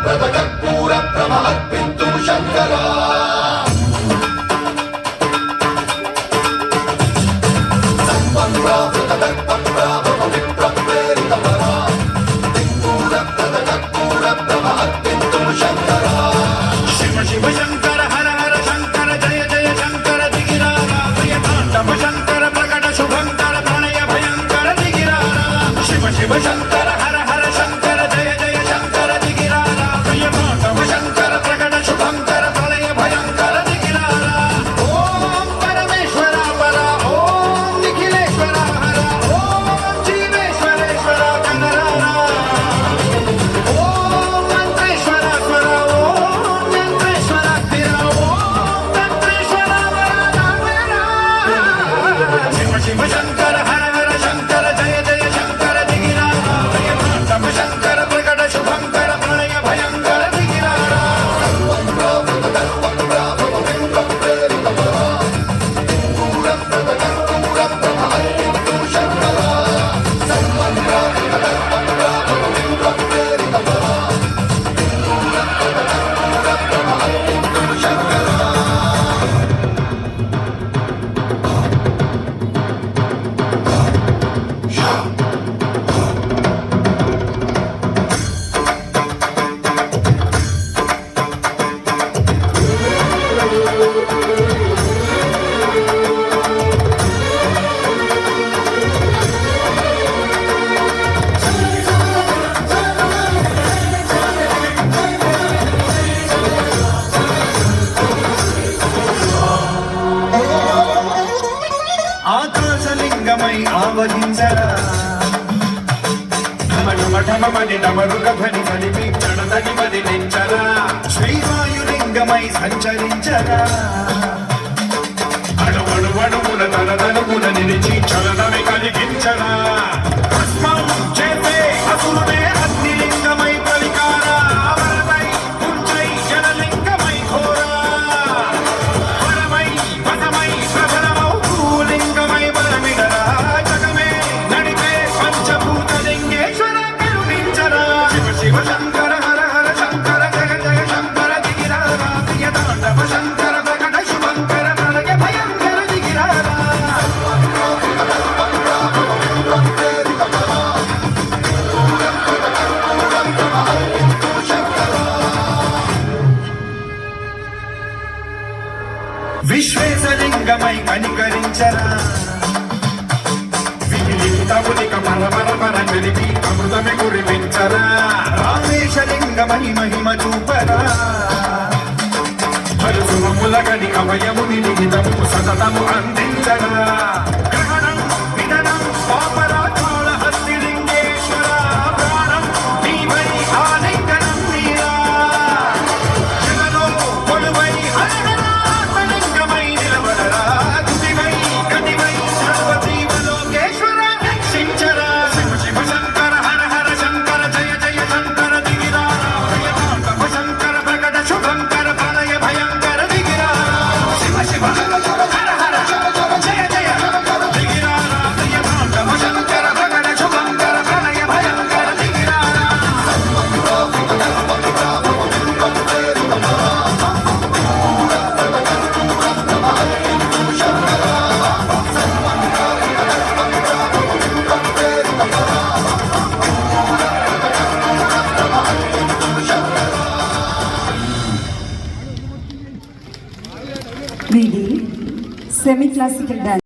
వరప్రద కర్పూర ప్రభ అర్పింతు శంకరా సన్మన్రావృత దర్ప ప్రాభవ విప్ర ప్రేరిత వరా దిక్పూరప్రద కర్పూర ప్రభ అర్పింతు శంకరా శివ శివ శంకర హర హర శంకర జయ జయ శంకర దిగిరారా ప్రియతాండవ శంకర ప్రకట శుభంకర ప్రణయ భయంకర దిగిరారా శివ శివ శంకర హర హర శంకర జయ జయ శంకర దిగిరారా ప్రియతాండవ శంకర ప్రకట శుభంకర ప్రణయ భయంకర దిగిరారా ఓం పరమేశ్వర పర ఓం నిఖిలేశ్వర హర ఓం జీవేశ్వరేశ్వర కనరారా ఓం మంత్రేశ్వర స్వర ఓం యంత్రేశ్వర స్థిర ఓం తంత్రేశ్వర వరదానరా శివ శివ శంకర హర హర శంకర జయ జయ శంకర దిగిరారా ప్రియతాండవ శంకర ప్రకట శుభంకర ప్రణయ భయంకర దిగిరారా సన్మన్రావృత దర్ప ప్రాభవ విప్ర ప్రేరిత వరా దిక్పూరప్రద కర్పూర ప్రభ అర్పింతు శంకరా సన్మన్రావృత దర్ప ప్రాభవ విప్ర ప్రేరిత వరా దిక్పూరప్రద కర్పూర ప్రభ అర్పింతు శంకరా ఆకాశలింగమై ఆవహించరా ఢమఢమఢమమని డమరుగధ్వని కలిపి ప్రణతని వదిలించరా శ్రీవాయులింగమై సంచరించరా అణువణువణువుల తలతలుపుల నిలిచి చలనమి కలిగించరా భస్మం చేసే అసురుడే అగ్నిలింగమై పలికారా వరదై పుంజై జనలింగమై ఘోరా వరమై వసమై ప్రబలమౌ భూలింగమై బలమిడరా జగమే నడిపే పంచభూతలింగేశ్వర కరుణించరా శివ శివ శంకర హర హర శంకర జయ జయ శంకర దిగిరారా ప్రియతాండవ శంకర ప్రకట శుభంకర ప్రళయ భయంకర దిగిరారా విశ్వేశలింగమై కనికరించరా విలిలితమునిక పరపర కలిపి అమృతమి కురిపించరా రామేశలింగమై మహిమ చూపరా పలుసుమముల గని అభయముని లిఖితము సతతము అందించరా గ్రహణం విదనం పాపరాజాల హస్తిలింగేశ్వర ప్రాణం నీవై ఆలింగనం నీరా జగలో కొలువై హరహరాత్మలింగమై నిలబడరా తుదివై గతివై సర్వజీవలోకేశ్వర రక్షించరా శివ శివ శంకర హర హర శంకర జయ జయ శంకర దిగిరారా ప్రియతాండవ శంకర ప్రకట శుభంకర ప్రళయ భయంకర దిగిరారా శివ శివ హర హర జయ జయ దిగిరారా ప్రియతాండవ శంకర ప్రకట శుభంకర ప్రళయ భయంకర దిగిరారా వీడి సెమీ క్లాసికల్ డాన్స్